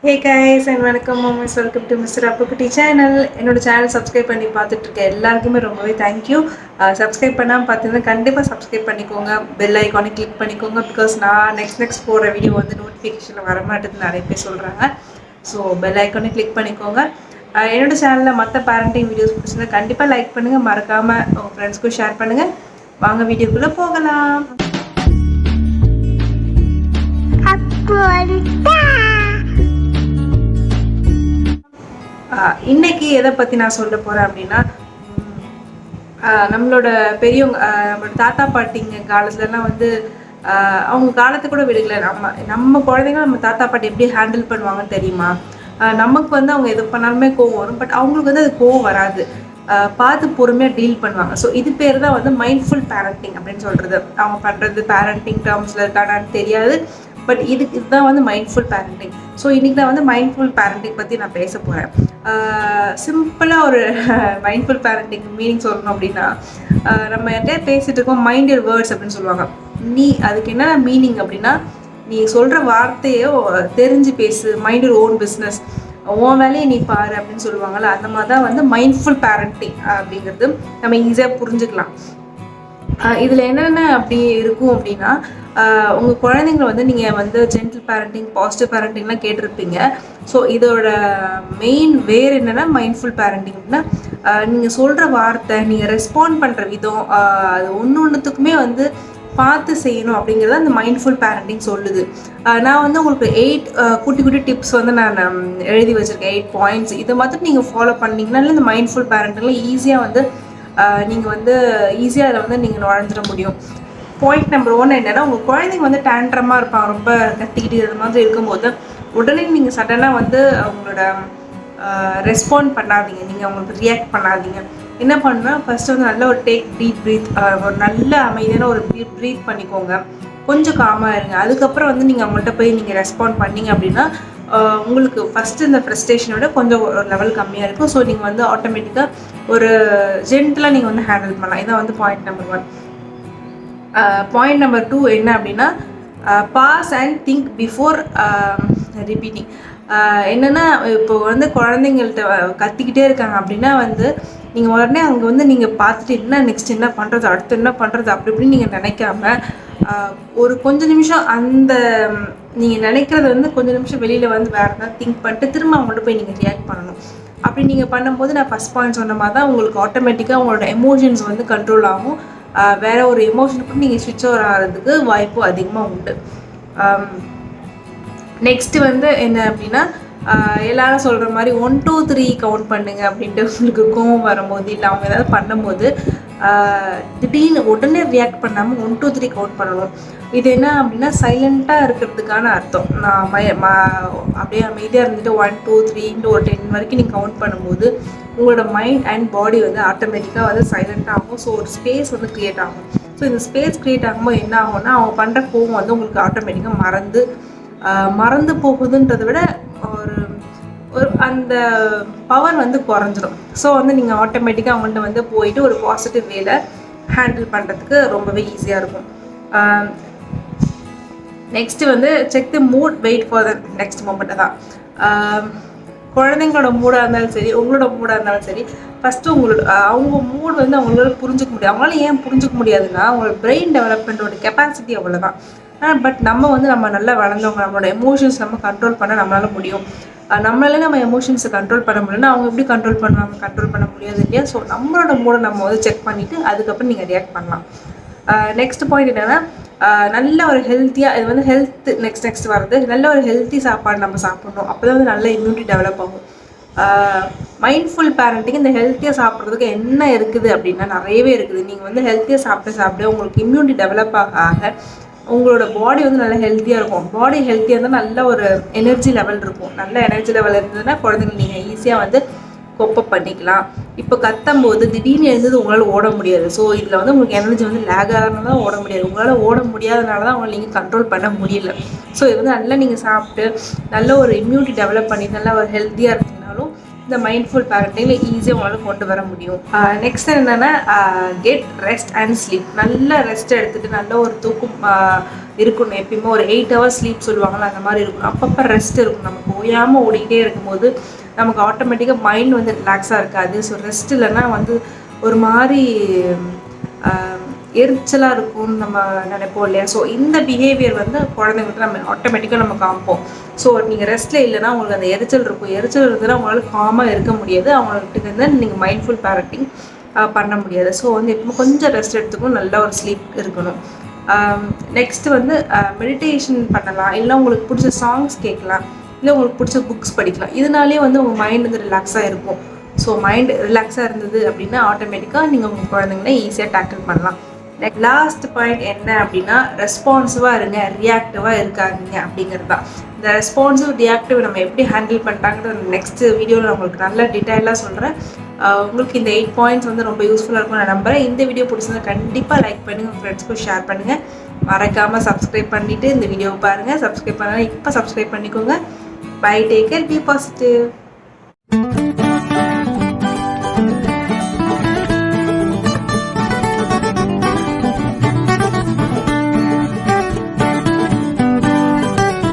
Hey guys and welcome mommies, welcome to Mr Appukutty channel. என்னோட channel subscribe பண்ணி பார்த்துட்டு இருக்க எல்லாருக்குமே ரொம்பவே thank you. சப்ஸ்கிரைப் பண்ணாம பார்த்தீங்கன்னா கண்டிப்பா சப்ஸ்கிரைப் பண்ணிக்கோங்க. பெல் ஐகானை கிளிக் பண்ணிக்கோங்க because நான் next போற வீடியோ வந்து நோட்டிஃபிகேஷன்ல வர மாட்டேங்குது நிறைய பேர் சொல்றாங்க. ஸோ பெல் ஐகானை கிளிக் பண்ணிக்கோங்க. என்னோட சேனல்ல மற்ற பேரண்டிங் வீடியோஸ் பிடிச்சிருந்தா கண்டிப்பா லைக் பண்ணுங்க, மறக்காம உங்க ஃப்ரெண்ட்ஸ்க்கு ஷேர் பண்ணுங்க. வாங்க வீடியோக்குள்ள போகலாம். இன்னைக்கு எதை பற்றி நான் சொல்ல போகிறேன் அப்படின்னா, நம்மளோட பெரியவங்க நம்மளோட தாத்தா பாட்டிங்க காலத்துலலாம் வந்து அவங்க காலத்தை கூட விடுக்கல. நம்ம குழந்தைங்க நம்ம தாத்தா பாட்டி எப்படி ஹேண்டில் பண்ணுவாங்கன்னு தெரியுமா? நமக்கு வந்து அவங்க எது பண்ணாலுமே கோவம் வரும், பட் அவங்களுக்கு வந்து அது கோவம் வராது. பார்த்து பொறுமையாக டீல் பண்ணுவாங்க. ஸோ இது பேர் தான் வந்து மைண்ட்ஃபுல் பேரண்டிங் அப்படின்னு சொல்கிறது. அவங்க பண்ணுறது பேரண்டிங் டேர்ம்ஸில் இருக்கானான்னு தெரியாது, பட் இதுதான் வந்து மைண்ட்ஃபுல் பேரண்டிங். ஸோ இன்றைக்கி நான் வந்து மைண்ட்ஃபுல் பேரண்டிங் பற்றி நான் பேச போகிறேன். சிம்பிளாக ஒரு மைண்ட்ஃபுல் பேரண்டிங் மீனிங் சொல்லணும் அப்படின்னா, நம்ம யார்கிட்ட பேசிகிட்டு இருக்கோம், மைண்ட் யுவர் வேர்ட்ஸ் அப்படின்னு சொல்லுவாங்க. அதுக்கு என்ன மீனிங் அப்படின்னா, நீ சொல்கிற வார்த்தையோ தெரிஞ்சு பேசு, மைண்ட் யுவர் ஓன் பிஸ்னஸ், உன் வேலையை நீ பாரு அப்படின்னு சொல்லுவாங்கள்ல. அந்த மாதிரி தான் வந்து மைண்ட்ஃபுல் பேரண்டிங் அப்படிங்கிறது நம்ம ஈஸியாக புரிஞ்சுக்கலாம். இதில் என்னென்ன அப்படி இருக்கும் அப்படின்னா, உங்கள் குழந்தைங்களை வந்து நீங்கள் வந்து ஜென்டில் பேரண்டிங், பாசிட்டிவ் பேரண்டிங்லாம் கேட்டிருப்பீங்க. ஸோ இதோட மெயின் வேறு என்னென்னா மைண்ட்ஃபுல் பேரண்டிங் அப்படின்னா, நீங்கள் சொல்கிற வார்த்தை, நீங்கள் ரெஸ்பாண்ட் பண்ணுற விதம், அது ஒன்றுத்துக்குமே வந்து பார்த்து செய்யணும் அப்படிங்கிறத அந்த மைண்ட்ஃபுல் பேரண்டிங் சொல்லுது. நான் வந்து உங்களுக்கு 8 குட்டி குட்டி டிப்ஸ் வந்து நான் எழுதி வச்சுருக்கேன், 8 பாயிண்ட்ஸ். இதை மாதிரி நீங்கள் ஃபாலோ பண்ணிங்கன்னா இந்த மைண்ட்ஃபுல் பேரண்டிங்கில் ஈஸியாக வந்து நீங்கள் வந்து ஈஸியாக அதில் வந்து நீங்கள் நுழைஞ்சிட முடியும். பாயிண்ட் நம்பர் 1 என்னென்னா, உங்கள் குழந்தைங்க வந்து டேண்ட்ரமாக இருப்பாங்க, ரொம்ப கத்திக்கிட்டு இது மாதிரி இருக்கும்போது உடனே நீங்கள் சடனாக வந்து அவங்களோட ரெஸ்பாண்ட் பண்ணாதீங்க, நீங்கள் அவங்களுக்கு ரியாக்ட் பண்ணாதீங்க. என்ன பண்ணுன்னா, ஃபஸ்ட்டு வந்து நல்ல ஒரு டீப் ப்ரீத், ஒரு நல்ல அமைதியான ஒரு ப்ரீத் பண்ணிக்கோங்க, கொஞ்சம் காமாக இருங்க. அதுக்கப்புறம் வந்து நீங்கள் அவங்கள்ட்ட போய் நீங்கள் ரெஸ்பாண்ட் பண்ணிங்க அப்படின்னா உங்களுக்கு ஃபஸ்ட்டு இந்த ஃப்ரஸ்ட்ரேஷனோட கொஞ்சம் ஒரு லெவல் கம்மியாக இருக்கும். ஸோ நீங்கள் வந்து ஆட்டோமேட்டிக்காக ஒரு ஜென்டலாக நீங்கள் வந்து ஹேண்டில் பண்ணலாம். இதான் வந்து பாயிண்ட் நம்பர் 1. பாயிண்ட் நம்பர் 2 என்ன அப்படின்னா, pause and think before repeating. என்னென்னா, இப்போ வந்து குழந்தைங்கள்ட்ட கத்திக்கிட்டே இருக்காங்க அப்படின்னா வந்து நீங்கள் உடனே அங்கே வந்து நீங்கள் பார்த்துட்டு என்ன பண்ணுறது, அடுத்து என்ன பண்ணுறது அப்படி இப்படின்னு நீங்கள் நினைக்காம ஒரு கொஞ்சம் நிமிஷம் அந்த நீங்கள் நினைக்கிறத வந்து கொஞ்சம் நிமிஷம் வெளியில் வந்து வேறு ஏதாவது திங்க் பண்ணிட்டு திரும்ப அவங்கள்ட்ட போய் நீங்கள் ரியாக்ட் பண்ணணும். அப்படி நீங்கள் பண்ணும்போது நான் ஃபஸ்ட் பாயிண்ட் சொன்ன மாதிரி தான் உங்களுக்கு ஆட்டோமேட்டிக்காக உங்களோட எமோஷன்ஸ் வந்து கண்ட்ரோல் ஆகும். வேறு ஒரு எமோஷனுக்கு நீங்கள் ஸ்விட்ச் ஓவர் ஆகிறதுக்கு வாய்ப்பு அதிகமாக உண்டு. நெக்ஸ்ட்டு வந்து என்ன அப்படின்னா, எல்லாரும் சொல்கிற மாதிரி 1 2 3 கவுண்ட் பண்ணுங்க அப்படின்ட்டு உங்களுக்கு கோவம் வரும்போது, இல்லை அவங்க ஏதாவது பண்ணும்போது திடீர்னு உடனே ரியாக்ட் பண்ணாமல் 1 2 3 கவுண்ட் பண்ணணும். இது என்ன அப்படின்னா, சைலண்ட்டாக இருக்கிறதுக்கான அர்த்தம். நான் அப்படியே அமைதியாக இருந்துட்டு 1 2 3 ஒரு 10 வரைக்கும் நீங்கள் கவுண்ட் பண்ணும்போது உங்களோட மைண்ட் அண்ட் பாடி வந்து ஆட்டோமேட்டிக்காக வந்து சைலண்ட்டாக ஆகும். ஸோ ஒரு ஸ்பேஸ் வந்து க்ரியேட் ஆகும். ஸோ இந்த ஸ்பேஸ் க்ரியேட் ஆகும்போது என்ன ஆகும்னா, அவங்க பண்ணுற கோவம் வந்து உங்களுக்கு ஆட்டோமேட்டிக்காக மறந்து போகுதுன்றதை விட ஒரு அந்த பவர் வந்து குறைஞ்சிடும். ஸோ வந்து நீங்கள் ஆட்டோமேட்டிக்காக அவங்கள்ட்ட வந்து போயிட்டு ஒரு பாசிட்டிவ் வேல ஹேண்டில் பண்ணுறதுக்கு ரொம்பவே ஈஸியாக இருக்கும். நெக்ஸ்ட்டு வந்து check the mood, wait for the next மூமெண்ட்டை தான். குழந்தைங்களோட மூடாக இருந்தாலும் சரி, உங்களோட மூடாக இருந்தாலும் சரி, ஃபஸ்ட்டு அவங்க மூடு வந்து அவங்களால புரிஞ்சிக்க முடியாது. அவங்களால ஏன் புரிஞ்சிக்க முடியாதுன்னா, அவங்களோட பிரெயின் டெவலப்மெண்ட்டோட கெப்பாசிட்டி அவ்வளோதான். பட் நம்ம நல்லா வளர்ந்தவங்க, நம்மளோட எமோஷன்ஸ் நம்ம கண்ட்ரோல் பண்ண நம்மளால முடியும். நம்மளாலே நம்ம எமோஷன்ஸை கண்ட்ரோல் பண்ண முடியலன்னா அவங்க எப்படி கண்ட்ரோல் பண்ணுவாங்க? கண்ட்ரோல் பண்ண முடியாது இல்லையா? ஸோ நம்மளோட மூடை நம்ம வந்து செக் பண்ணிவிட்டு அதுக்கப்புறம் நீங்கள் ரியாக்ட் பண்ணலாம். நெக்ஸ்ட் பாயிண்ட் என்னென்னா, நல்ல ஒரு ஹெல்த்தியாக, இது வந்து ஹெல்த் நெக்ஸ்ட் வருது, நல்ல ஒரு ஹெல்த்தி சாப்பாடு நம்ம சாப்பிட்ணும். அப்போ தான் வந்து நல்ல இம்யூனிட்டி டெவலப் ஆகும். மைண்ட்ஃபுல் பேரண்டிங் இந்த ஹெல்த்தியாக சாப்பிட்றதுக்கு என்ன இருக்குது அப்படின்னா, நிறையவே இருக்குது. நீங்கள் வந்து ஹெல்த்தியாக சாப்பிட உங்களுக்கு இம்யூனிட்டி டெவலப் ஆக உங்களோட பாடி வந்து நல்லா ஹெல்த்தியாக இருக்கும். பாடி ஹெல்த்தியாக இருந்தால் நல்ல ஒரு எனர்ஜி லெவல் இருக்கும். நல்ல எனர்ஜி லெவல் இருந்ததுன்னா குழந்தைங்க நீங்கள் ஈஸியாக வந்து கோப்பப் பண்ணிக்கலாம். இப்போ கத்தும்போது திடீர்னு எழுந்தது உங்களால் ஓட முடியாது. ஸோ இதில் வந்து உங்களுக்கு எனர்ஜி வந்து லேக் ஆகிறதுனால தான் ஓட முடியாது. உங்களால் ஓட முடியாதனால தான் உங்களை நீங்கள் கண்ட்ரோல் பண்ண முடியல. ஸோ இது வந்து நல்லா நீங்கள் சாப்பிட்டு நல்ல ஒரு இம்யூனிட்டி டெவலப் பண்ணி நல்லா ஒரு ஹெல்த்தியாக இருந்தீங்கனாலும் இந்த மைண்ட்ஃபுல் பேரண்டிங்கில் ஈஸியாக உங்களால் கொண்டு வர முடியும். நெக்ஸ்ட் என்னென்னா கெட் ரெஸ்ட் அண்ட் ஸ்லீப். நல்ல ரெஸ்ட் எடுத்துகிட்டு நல்ல ஒரு தூக்கம் இருக்கணும். எப்பயுமே ஒரு 8 hours ஸ்லீப் சொல்லுவாங்கள்ல, அந்த மாதிரி இருக்கணும். அப்பப்போ ரெஸ்ட் இருக்கும். நமக்கு ஓயாமல் ஓடிக்கிட்டே இருக்கும்போது நமக்கு ஆட்டோமேட்டிக்காக மைண்ட் வந்து ரிலாக்ஸாக இருக்காது. ஸோ ரெஸ்ட் இல்லைன்னா வந்து ஒரு மாதிரி எரிச்சலாக இருக்கும்னு நம்ம நினைப்போம் இல்லையா. ஸோ இந்த பிஹேவியர் வந்து குழந்தைங்களுக்கு நம்ம ஆட்டோமேட்டிக்காக நம்ம காமிப்போம். ஸோ நீங்கள் ரெஸ்ட்டில் இல்லைன்னா உங்களுக்கு அந்த எரிச்சல் இருக்கும். எரிச்சல் இருந்ததுன்னா உங்களால் காமாக இருக்க முடியாது. அவங்கள்ட்ட வந்து நீங்கள் மைண்ட்ஃபுல் பேரண்டிங் பண்ண முடியாது. ஸோ வந்து எப்போ கொஞ்சம் ரெஸ்ட் எடுத்துக்கணும், நல்ல ஒரு ஸ்லீப் இருக்கணும். நெக்ஸ்ட்டு வந்து மெடிடேஷன் பண்ணலாம், இல்லை உங்களுக்கு பிடிச்ச சாங்ஸ் கேட்கலாம், இல்லை உங்களுக்கு பிடிச்ச புக்ஸ் படிக்கலாம். இதனாலே வந்து உங்கள் மைண்ட் வந்து ரிலாக்ஸாக இருக்கும். ஸோ மைண்ட் ரிலாக்ஸாக இருந்தது அப்படின்னா ஆட்டோமேட்டிக்காக நீங்கள் உங்கள் குழந்தைங்கள ஈஸியாக டேக்கிள் பண்ணலாம். லாஸ்ட் பாயிண்ட் என்ன அப்படின்னா ரெஸ்பான்சிவாக இருங்க, ரியாக்டிவாக இருக்காதீங்க அப்படிங்கிறது தான். இந்த ரெஸ்பான்சிவ் ரியாக்டிவ் நம்ம எப்படி ஹேண்டில் பண்ணிட்டாங்கன்னு நெக்ஸ்ட் வீடியோவில் நான் உங்களுக்கு நல்லா டீட்டெயிலாக சொல்கிறேன். உங்களுக்கு இந்த 8 பாயிண்ட்ஸ் வந்து ரொம்ப யூஸ்ஃபுல்லாக இருக்கும்னு நான் நம்புகிறேன். இந்த வீடியோ பிடிச்சிருந்தா கண்டிப்பாக லைக் பண்ணுங்கள், உங்கள் ஃப்ரெண்ட்ஸ்க்கும் ஷேர் பண்ணுங்கள். மறக்காமல் சப்ஸ்கிரைப் பண்ணிவிட்டு இந்த வீடியோவை பாருங்கள். சப்ஸ்கிரைப் பண்ணால் இப்போ சப்ஸ்கிரைப் பண்ணிக்கோங்க. Bye, take care, be positive.